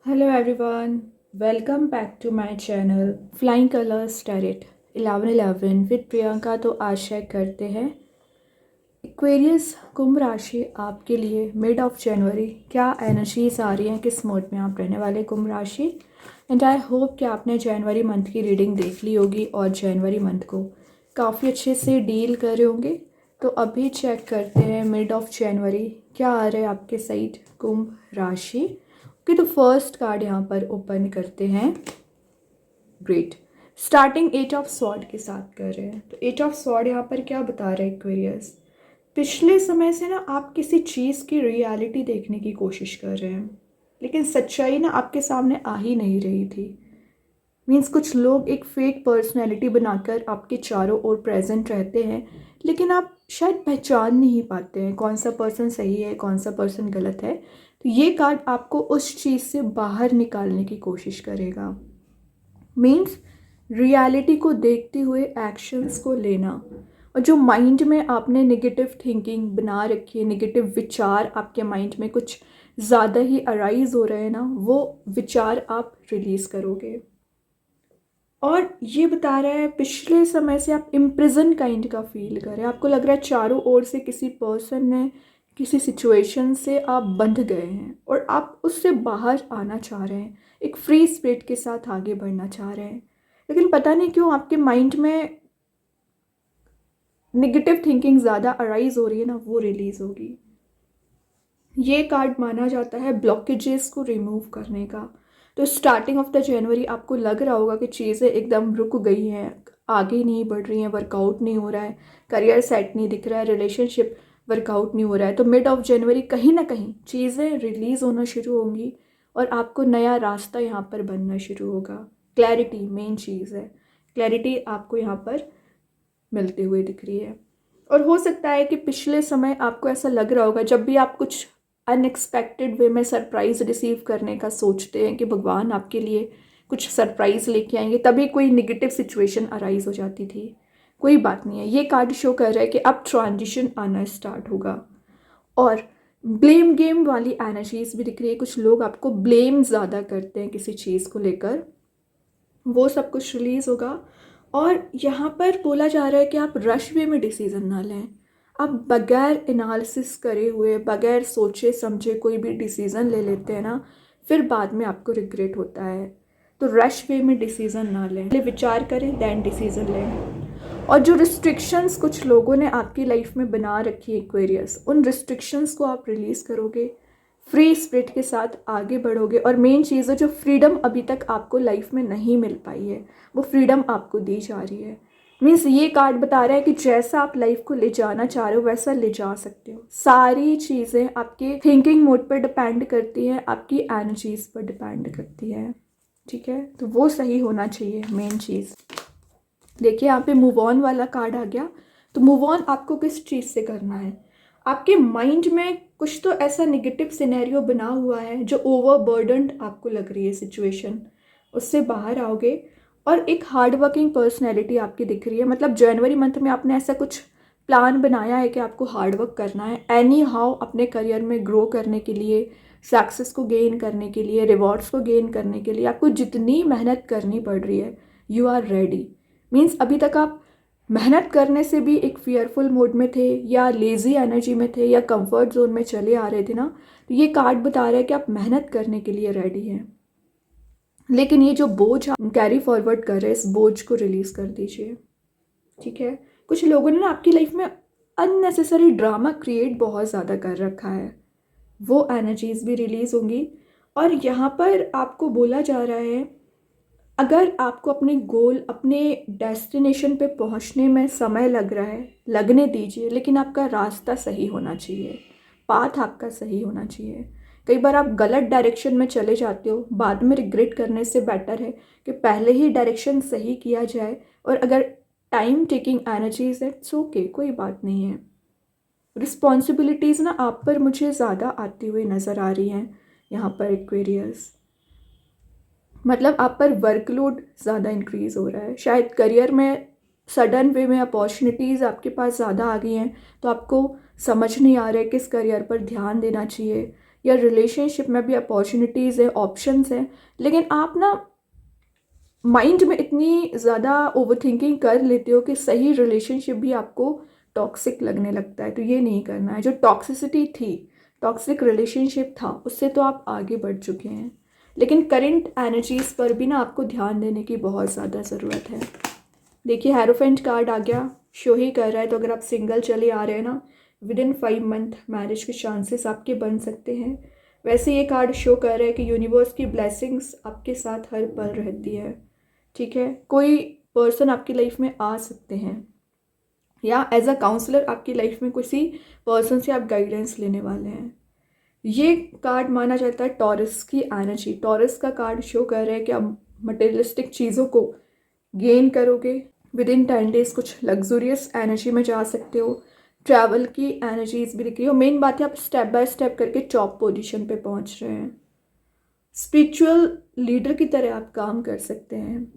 Hello everyone, welcome back to my channel Flying Colors Tarot 1111 with Priyanka. तो आशा करते हैं Aquarius कुंभ राशि आपके लिए मिड ऑफ जनवरी क्या एनर्जीज आ रही हैं, किस मोड में आप रहने वाले कुंभ राशि। एंड आई होप कि आपने जनवरी मंथ की रीडिंग देख ली होगी और जनवरी मंथ को काफ़ी अच्छे से डील कर रहे होंगे। तो अभी चेक करते हैं मिड ऑफ जनवरी क्या आ रहा है आपके साइड कुंभ राशि। ओके, तो फर्स्ट कार्ड यहाँ पर ओपन करते हैं। Great, starting at of sword के साथ कर रहे हैं। तो एट ऑफ स्वॉर्ड यहाँ पर क्या बता रहा है एक्वेरियस, पिछले समय से ना आप किसी चीज़ की रियलिटी देखने की कोशिश कर रहे हैं, लेकिन सच्चाई ना आपके सामने आ ही नहीं रही थी। मीन्स कुछ लोग एक फेक पर्सनैलिटी बनाकर आपके चारों ओर प्रेजेंट रहते हैं, लेकिन आप शायद पहचान नहीं पाते हैं कौन सा पर्सन सही है कौन सा पर्सन गलत है। तो ये कार्ड आपको उस चीज़ से बाहर निकालने की कोशिश करेगा। मीन्स रियलिटी को देखते हुए एक्शंस को लेना, और जो माइंड में आपने नेगेटिव थिंकिंग बना रखी है, नेगेटिव विचार आपके माइंड में कुछ ज़्यादा ही अराइज हो रहे हैं ना, वो विचार आप रिलीज़ करोगे। और ये बता रहा है पिछले समय से आप इम्प्रिजन काइंड का फील कर रहे हैं। आपको लग रहा है चारों ओर से किसी पर्सन ने, किसी सिचुएशन से आप बंध गए हैं और आप उससे बाहर आना चाह रहे हैं, एक फ्री स्पिरिट के साथ आगे बढ़ना चाह रहे हैं, लेकिन पता नहीं क्यों आपके माइंड में नेगेटिव थिंकिंग ज़्यादा अराइज हो रही है ना, वो रिलीज़ होगी। ये कार्ड माना जाता है ब्लॉकेजेस को रिमूव करने का। तो स्टार्टिंग ऑफ द जनवरी आपको लग रहा होगा कि चीज़ें एकदम रुक गई हैं, आगे नहीं बढ़ रही हैं, वर्कआउट नहीं हो रहा है, करियर सेट नहीं दिख रहा है, रिलेशनशिप वर्कआउट नहीं हो रहा है। तो मिड ऑफ जनवरी कहीं ना कहीं चीज़ें रिलीज़ होना शुरू होंगी और आपको नया रास्ता यहाँ पर बनना शुरू होगा। क्लैरिटी मेन चीज़ है, क्लैरिटी आपको यहाँ पर मिलते हुए दिख रही है। और हो सकता है कि पिछले समय आपको ऐसा लग रहा होगा जब भी आप कुछ अनएक्सपेक्टेड वे में सरप्राइज रिसीव करने का सोचते हैं कि भगवान आपके लिए कुछ सरप्राइज लेके आएंगे, तभी कोई निगेटिव सिचुएशन अराइज हो जाती थी। कोई बात नहीं है, ये कार्ड शो कर रहा है कि अब ट्रांजिशन आना स्टार्ट होगा। और ब्लेम गेम वाली एनर्जीज भी दिख रही है, कुछ लोग आपको ब्लेम ज़्यादा करते हैं किसी चीज़ को लेकर, वो सब कुछ रिलीज़ होगा। और यहाँ पर बोला जा रहा है कि आप रश वे में डिसीज़न ना लें। आप बगैर एनालिसिस करे हुए, बगैर सोचे समझे कोई भी डिसीज़न ले लेते हैं ना, फिर बाद में आपको रिग्रेट होता है। तो रश वे में डिसीज़न ना लें, पहले विचार करें दैन डिसीज़न लें। और जो रिस्ट्रिक्शंस कुछ लोगों ने आपकी लाइफ में बना रखी है एक्वेरियस, उन रिस्ट्रिक्शंस को आप रिलीज़ करोगे, फ्री स्पिरिट के साथ आगे बढ़ोगे। और मेन चीज़ है, जो फ्रीडम अभी तक आपको लाइफ में नहीं मिल पाई है, वो फ्रीडम आपको दी जा रही है। मीन्स ये कार्ड बता रहा है कि जैसा आप लाइफ को ले जाना चाह रहे हो वैसा ले जा सकते हो। सारी चीज़ें आपके थिंकिंग मोड पर डिपेंड करती हैं, आपकी एनर्जीज पर डिपेंड करती है। ठीक है, तो वो सही होना चाहिए मेन चीज़। देखिए यहाँ पे मूव ऑन वाला कार्ड आ गया। तो मूव ऑन आपको किस चीज़ से करना है, आपके माइंड में कुछ तो ऐसा नेगेटिव सिनेरियो बना हुआ है जो ओवरबर्डन्ड आपको लग रही है सिचुएशन, उससे बाहर आओगे। और एक हार्ड वर्किंग पर्सनैलिटी आपकी दिख रही है, मतलब जनवरी मंथ में आपने ऐसा कुछ प्लान बनाया है कि आपको हार्ड वर्क करना है एनी हाउ अपने करियर में ग्रो करने के लिए, सक्सेस को गेन करने के लिए, रिवॉर्ड्स को गेन करने के लिए आपको जितनी मेहनत करनी पड़ रही है, यू आर रेडी। मीन्स अभी तक आप मेहनत करने से भी एक फियरफुल मोड में थे, या लेज़ी एनर्जी में थे, या कंफर्ट जोन में चले आ रहे थे ना, तो ये कार्ड बता रहा है कि आप मेहनत करने के लिए रेडी हैं। लेकिन ये जो बोझ आप कैरी फॉरवर्ड कर रहे हैं, इस बोझ को रिलीज़ कर दीजिए। ठीक है, कुछ लोगों ने ना आपकी लाइफ में अननेसेसरी ड्रामा क्रिएट बहुत ज़्यादा कर रखा है, वो एनर्जीज भी रिलीज़ होंगी। और यहाँ पर आपको बोला जा रहा है, अगर आपको अपने गोल, अपने डेस्टिनेशन पे पहुंचने में समय लग रहा है, लगने दीजिए, लेकिन आपका रास्ता सही होना चाहिए, पाथ आपका सही होना चाहिए। कई बार आप गलत डायरेक्शन में चले जाते हो, बाद में रिग्रेट करने से बेटर है कि पहले ही डायरेक्शन सही किया जाए। और अगर टाइम टेकिंग एनर्जीज है, इट्स ओके, कोई बात नहीं है। रिस्पॉन्सिबिलिटीज़ ना आप पर मुझे ज़्यादा आती हुई नज़र आ रही हैं यहाँ पर एक्वेरियस, मतलब आप पर वर्कलोड ज़्यादा इंक्रीज़ हो रहा है। शायद करियर में सडन वे में अपॉर्चुनिटीज़ आपके पास ज़्यादा आ गई हैं, तो आपको समझ नहीं आ रहा है किस करियर पर ध्यान देना चाहिए, या रिलेशनशिप में भी अपॉर्चुनिटीज़ है, ऑप्शंस हैं, लेकिन आप ना माइंड में इतनी ज़्यादा ओवरथिंकिंग कर लेते हो कि सही रिलेशनशिप भी आपको टॉक्सिक लगने लगता है। तो ये नहीं करना है। जो टॉक्सिसिटी थी, टॉक्सिक रिलेशनशिप था, उससे तो आप आगे बढ़ चुके हैं, लेकिन करंट एनर्जीज़ पर भी ना आपको ध्यान देने की बहुत ज़्यादा ज़रूरत है। देखिए हेरोफेंट कार्ड आ गया, शो ही कर रहा है। तो अगर आप सिंगल चले आ रहे हैं ना, विद इन 5 मंथ मैरिज के चांसेस आपके बन सकते हैं। वैसे ये कार्ड शो कर रहा है कि यूनिवर्स की ब्लेसिंग्स आपके साथ हर पल रहती है। ठीक है, कोई पर्सन आपकी लाइफ में आ सकते हैं, या एज अ काउंसलर आपकी लाइफ में किसी पर्सन से आप गाइडेंस लेने वाले हैं। ये कार्ड माना जाता है टॉरस की एनर्जी। टॉरस का कार्ड शो कर रहा है कि आप मटेरियलिस्टिक चीज़ों को गेन करोगे। विद इन 10 डेज कुछ लग्जूरियस एनर्जी में जा सकते हो। ट्रैवल की एनर्जीज भी दिख रही हो। मेन बात है आप स्टेप बाय स्टेप करके टॉप पोजीशन पे पहुंच रहे हैं। स्पिरिचुअल लीडर की तरह आप काम कर सकते हैं।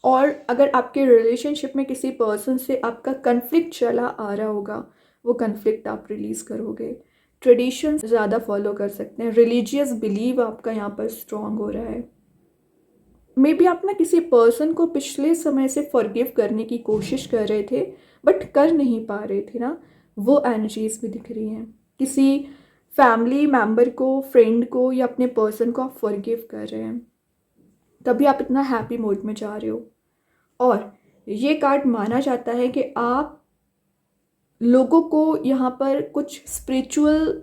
और अगर आपके रिलेशनशिप में किसी पर्सन से आपका कन्फ्लिक्ट चला आ रहा होगा, वो कन्फ्लिक्ट आप रिलीज करोगे। ट्रेडिशन ज़्यादा फॉलो कर सकते हैं। रिलीजियस बिलीव आपका यहाँ पर स्ट्रॉन्ग हो रहा है। मे बी आप ना किसी पर्सन को पिछले समय से फॉरगिव करने की कोशिश कर रहे थे, बट कर नहीं पा रहे थे ना, वो एनर्जीज भी दिख रही हैं। किसी फैमिली मेम्बर को, फ्रेंड को या अपने पर्सन को आप फॉरगिव कर रहे हैं, तभी आप इतना हैप्पी मूड में जा रहे हो। और ये कार्ड माना जाता है कि आप लोगों को यहाँ पर कुछ स्पिरिचुअल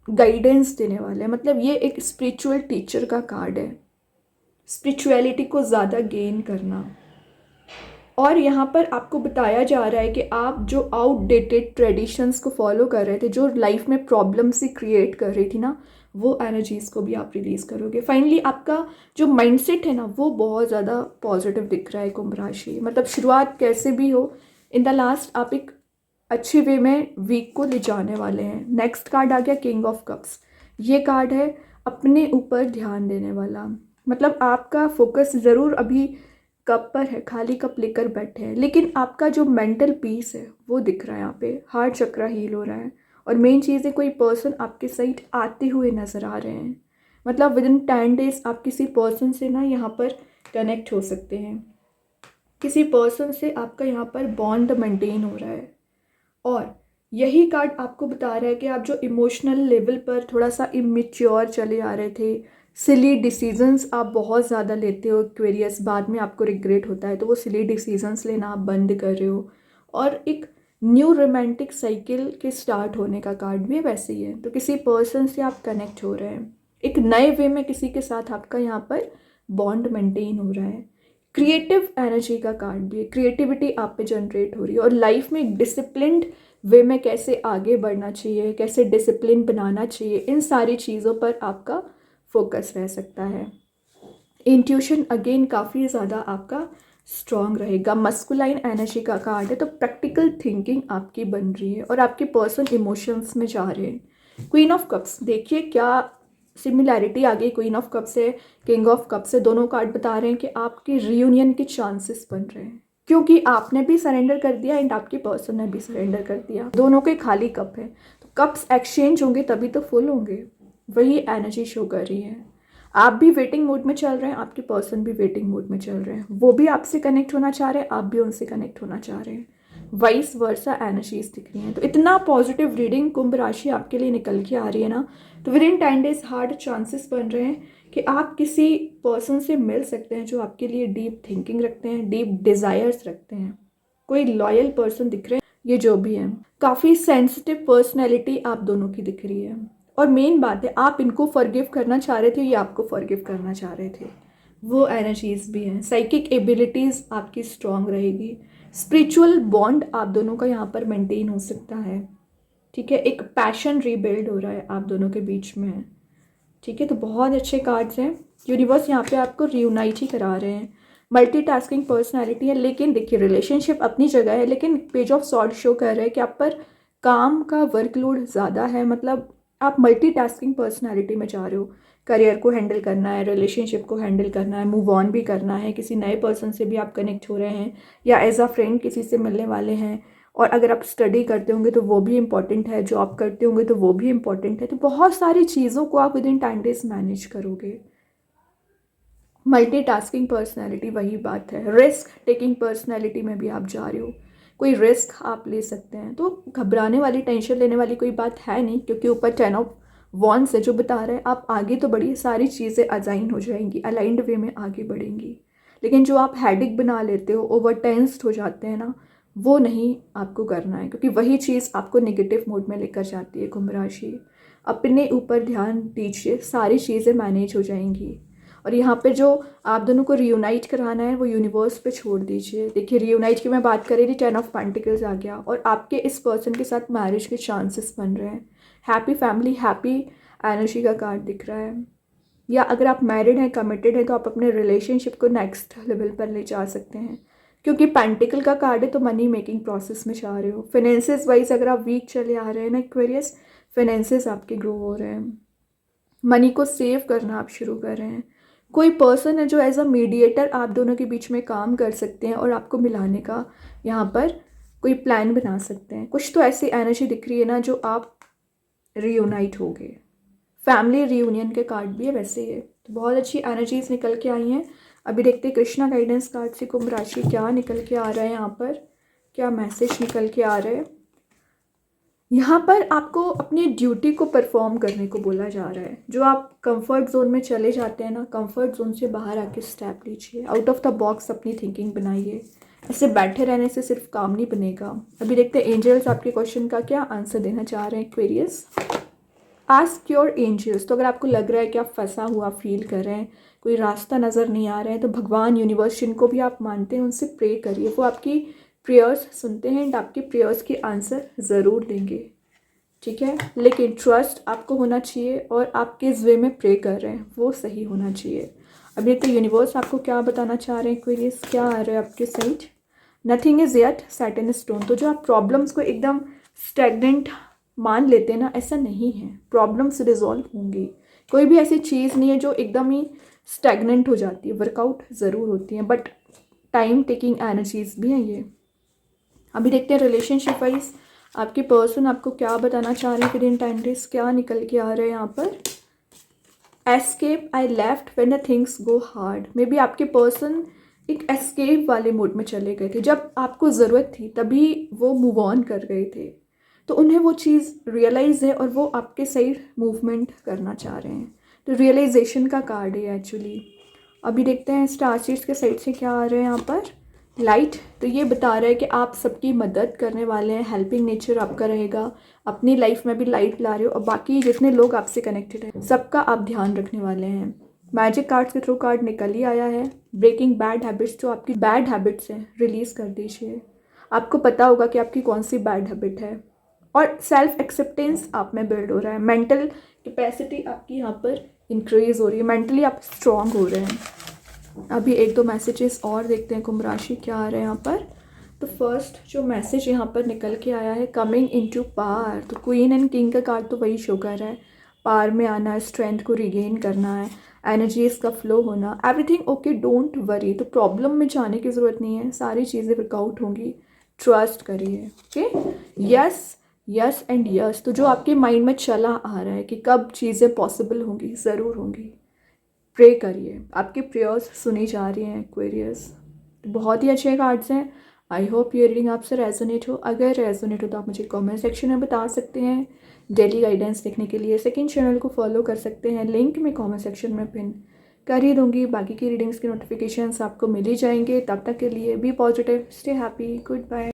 गाइडेंस देने वाले हैं। मतलब ये एक स्पिरिचुअल टीचर का कार्ड है, स्पिरिचुअलिटी को ज़्यादा गेन करना। और यहाँ पर आपको बताया जा रहा है कि आप जो आउटडेटेड ट्रेडिशंस को फॉलो कर रहे थे, जो लाइफ में प्रॉब्लम्स ही क्रिएट कर रही थी ना, वो एनर्जीज़ को भी आप रिलीज़ करोगे। फाइनली आपका जो माइंडसेट है ना, वो बहुत ज़्यादा पॉजिटिव दिख रहा है कुंभ राशि। मतलब शुरुआत कैसे भी हो, इन द लास्ट आप एक अच्छे वे में वीक को ले जाने वाले हैं। नेक्स्ट कार्ड आ गया किंग ऑफ कप्स। ये कार्ड है अपने ऊपर ध्यान देने वाला। मतलब आपका फोकस ज़रूर अभी कप पर है, खाली कप लेकर बैठे हैं, लेकिन आपका जो मेंटल पीस है वो दिख रहा है। यहाँ पे हार्ट चक्रा हील हो रहा है। और मेन चीज़ है कोई पर्सन आपके साइड आते हुए नज़र आ रहे हैं। मतलब विद इन 10 डेज आप किसी पर्सन से ना यहाँ पर कनेक्ट हो सकते हैं। किसी पर्सन से आपका यहाँ पर बॉन्ड मेंटेन हो रहा है। और यही कार्ड आपको बता रहा है कि आप जो इमोशनल लेवल पर थोड़ा सा इमेच्योर चले आ रहे थे, सिली डिसीजंस आप बहुत ज़्यादा लेते हो, क्वेरियस, बाद में आपको रिग्रेट होता है, तो वो सिली डिसीजंस लेना आप बंद कर रहे हो। और एक न्यू रोमांटिक साइकिल के स्टार्ट होने का कार्ड भी वैसे ही है। तो किसी पर्सन से आप कनेक्ट हो रहे हैं, एक नए वे में किसी के साथ आपका यहाँ पर बॉन्ड मेंटेन हो रहा है। क्रिएटिव एनर्जी का कार्ड भी है। क्रिएटिविटी आप पे जनरेट हो रही है। और लाइफ में एक डिसिप्लिन्ड वे में कैसे आगे बढ़ना चाहिए, कैसे डिसिप्लिन बनाना चाहिए, इन सारी चीज़ों पर आपका फोकस रह सकता है। इंट्यूशन अगेन काफ़ी ज़्यादा आपका स्ट्रॉन्ग रहेगा। मस्कुलाइन एनर्जी का कार्ड है। तो प्रैक्टिकल थिंकिंग आपकी बन रही है और आपके पर्सन इमोशंस में जा रहे हैं। क्वीन ऑफ कप्स, देखिए क्या सिमिलैरिटी आ गई क्वीन ऑफ कप से, किंग ऑफ कप से। दोनों कार्ड बता रहे हैं कि आपके रियूनियन के चांसेस बन रहे हैं, क्योंकि आपने भी सरेंडर कर दिया एंड आपके पर्सन ने भी सरेंडर कर दिया। दोनों के खाली कप है, तो कप्स एक्सचेंज होंगे तभी तो फुल होंगे। वही एनर्जी शो कर रही है। आप भी वेटिंग मोड में चल रहे हैं, आपके पर्सन भी वेटिंग मोड में चल रहे हैं। वो भी आपसे कनेक्ट होना चाह रहे हैं, आप भी उनसे कनेक्ट होना चाह रहे हैं। वाइस वर्सा एनर्जीज दिख रही हैं। तो इतना पॉजिटिव रीडिंग कुंभ राशि आपके लिए निकल के आ रही है ना, तो with in 10 days hard chances बन रहे हैं कि आप किसी पर्सन से मिल सकते हैं जो आपके लिए डीप थिंकिंग रखते हैं, डीप डिज़ायर्स रखते हैं। कोई लॉयल पर्सन दिख रहे हैं, ये जो भी है। काफ़ी सेंसिटिव पर्सनैलिटी आप दोनों की दिख रही है। और मेन बात है, आप इनको फॉरगिव करना चाह रहे थे, ये आपको फॉरगिव करना चाह रहे थे। वो एनर्जीज भी हैं। साइकिक एबिलिटीज़ आपकी स्ट्रांग रहेगी। स्पिरिचुअल बॉन्ड आप दोनों का यहाँ पर मेंटेन हो सकता है। ठीक है, एक पैशन रीबिल्ड हो रहा है आप दोनों के बीच में। ठीक है, तो बहुत अच्छे कार्ड्स हैं। यूनिवर्स यहाँ पे आपको रियूनाइट ही करा रहे हैं। मल्टीटास्किंग पर्सनैलिटी है, लेकिन देखिए रिलेशनशिप अपनी जगह है, लेकिन पेज ऑफ सॉर्ड शो कर रहा है कि आप पर काम का वर्कलोड ज़्यादा है। मतलब आप मल्टीटास्किंग पर्सनैलिटी में जा रहे हो। करियर को हैंडल करना है, रिलेशनशिप को हैंडल करना है, मूव ऑन भी करना है, किसी नए पर्सन से भी आप कनेक्ट हो रहे हैं, या एज अ फ्रेंड किसी से मिलने वाले हैं। और अगर आप स्टडी करते होंगे तो वो भी इम्पॉर्टेंट है, जॉब करते होंगे तो वो भी इम्पॉर्टेंट है। तो बहुत सारी चीज़ों को आप विद इन 10 डेज मैनेज करोगे। मल्टीटास्किंग पर्सनैलिटी वही बात है। रिस्क टेकिंग पर्सनैलिटी में भी आप जा रहे हो, कोई रिस्क आप ले सकते हैं। तो घबराने वाली, टेंशन लेने वाली कोई बात है नहीं, क्योंकि ऊपर 10 ऑफ वॉन्ड्स है जो बता रहा है आप आगे तो बढ़िए, सारी चीज़ें अलाइन हो जाएंगी, अलाइंड वे में आगे बढ़ेंगी। लेकिन जो आप हेडिक बना लेते हो, ओवर टेंस्ड हो जाते हैं ना, वो नहीं आपको करना है, क्योंकि वही चीज़ आपको नेगेटिव मोड में लेकर जाती है। कुंभ राशि, अपने ऊपर ध्यान दीजिए, सारी चीज़ें मैनेज हो जाएंगी। और यहाँ पे जो आप दोनों को रियूनाइट कराना है वो यूनिवर्स पे छोड़ दीजिए। देखिए, रियूनाइट की मैं बात कर रही थी, 10 ऑफ पेंटिकल्स आ गया, और आपके इस पर्सन के साथ मैरिज के चांसेस बन रहे हैं। हैप्पी फैमिली, हैप्पी एनर्जी का कार्ड दिख रहा है। या अगर आप मैरिड हैं, कमिटेड हैं, तो आप अपने रिलेशनशिप को नेक्स्ट लेवल पर ले जा सकते हैं, क्योंकि पेंटिकल का कार्ड है, तो मनी मेकिंग प्रोसेस में जा रहे हो। फाइनेंसेस वाइज अगर आप वीक चले आ रहे हैं ना एक्वेरियस, फाइनेंसेस आपके ग्रो हो रहे हैं, मनी को सेव करना आप शुरू कर रहे हैं। कोई पर्सन है जो एज अ मीडिएटर आप दोनों के बीच में काम कर सकते हैं और आपको मिलाने का यहाँ पर कोई प्लान बना सकते हैं। कुछ तो ऐसी एनर्जी दिख रही है ना जो आप रियूनाइट हो गए। फैमिली रियूनियन के कार्ड भी है वैसे ये, तो बहुत अच्छी एनर्जीज निकल के आई हैं। अभी देखते हैं कृष्णा गाइडेंस कार्ड से कुंभ राशि क्या निकल के आ रहा है, यहाँ पर क्या मैसेज निकल के आ रहे हैं। यहाँ पर आपको अपनी ड्यूटी को परफॉर्म करने को बोला जा रहा है। जो आप कंफर्ट जोन में चले जाते हैं ना, कंफर्ट जोन से बाहर आके स्टेप लीजिए, आउट ऑफ द बॉक्स अपनी थिंकिंग बनाइए। ऐसे बैठे रहने से सिर्फ काम नहीं बनेगा। अभी देखते हैं एंजल्स आपके क्वेश्चन का क्या आंसर देना चाह रहे हैं एक्वेरियस। Ask your angels. तो अगर आपको लग रहा है कि आप फंसा हुआ फील कर रहे हैं, कोई रास्ता नज़र नहीं आ रहा है, तो भगवान, यूनिवर्स, जिनको भी आप मानते हैं उनसे प्रे करिए। वो आपकी प्रेयर्स सुनते हैं एंड आपकी प्रेयर्स के आंसर ज़रूर देंगे, ठीक है। लेकिन ट्रस्ट आपको होना चाहिए और आप किस वे में प्रे कर रहे हैं वो सही होना चाहिए। अभी तो यूनिवर्स आपको क्या बताना चाह रहे हैं एक्वेरियस, क्या आ रहा है आपके side. Nothing is yet set in stone. तो जो आप प्रॉब्लम्स को एकदम स्टैग्नेंट मान लेते हैं ना, ऐसा नहीं है, प्रॉब्लम्स रिजॉल्व होंगी। कोई भी ऐसी चीज़ नहीं है जो एकदम ही स्टैग्नेंट हो जाती है, वर्कआउट ज़रूर होती है, बट टाइम टेकिंग एनर्जीज भी हैं ये। अभी देखते हैं रिलेशनशिप वाइज आपके पर्सन आपको क्या बताना चाह रहे हैं विद इन 10 डेज, क्या निकल के आ रहे हैं यहाँ पर। Escape I left when the things go hard. May be आपके पर्सन एक एस्केप वाले मोड में चले गए थे, जब आपको ज़रूरत थी तभी वो मूव ऑन कर गए थे, तो उन्हें वो चीज़ रियलाइज़ है और वो आपके सही मूवमेंट करना चाह रहे हैं। तो रियलाइजेशन का कार्ड है एक्चुअली। अभी देखते हैं स्टार सीड्स के साइड से क्या आ रहे हैं यहाँ पर। लाइट, तो ये बता रहा है कि आप सबकी मदद करने वाले हैं, हेल्पिंग नेचर आपका रहेगा, अपनी लाइफ में भी लाइट ला रहे हो, और बाकी जितने लोग आपसे कनेक्टेड हैं सबका आप ध्यान रखने वाले हैं। मैजिक कार्ड्स के थ्रू कार्ड निकल ही आया है। ब्रेकिंग बैड हैबिट्स, जो आपकी बैड हैबिट्स हैं रिलीज़ कर दीजिए। आपको पता होगा कि आपकी कौन सी बैड हैबिट है, और सेल्फ एक्सेप्टेंस आप में बिल्ड हो रहा है। मेंटल कैपेसिटी आपकी यहाँ पर इंक्रीज हो रही है, मेंटली आप स्ट्रॉन्ग हो रहे हैं। अभी एक दो मैसेजेस और देखते हैं कुंभ राशि क्या आ रहे हैं यहाँ पर। तो फर्स्ट जो मैसेज यहाँ पर निकल के आया है, कमिंग इनटू पावर। तो क्वीन एंड किंग का कार्ड तो वही शो कर रहा है, पावर में आना है, स्ट्रेंथ को रिगेन करना है, एनर्जीज का फ्लो होना, एवरीथिंग ओके, डोंट वरी। तो प्रॉब्लम में जाने की ज़रूरत नहीं है, सारी चीज़ें वर्कआउट होंगी, ट्रस्ट करिए, okay. Yes yes and yes. तो जो आपके माइंड में चला आ रहा है कि कब चीज़ें पॉसिबल होंगी, ज़रूर होंगी। प्रे करिए, आपकी प्रेयर्स सुनी जा रही हैं एक्वेरियस। बहुत ही अच्छे कार्ड्स हैं। आई होप ये रीडिंग आपसे रेजोनेट हो। अगर रेजोनेट हो तो आप मुझे कमेंट सेक्शन में बता सकते हैं। डेली गाइडेंस देखने के लिए सेकंड चैनल को फॉलो कर सकते हैं, लिंक मैं कमेंट सेक्शन में पिन कर ही दूँगी। बाकी की रीडिंग्स के नोटिफिकेशंस आपको मिल ही जाएंगे। तब तक के लिए be positive, stay happy, good bye.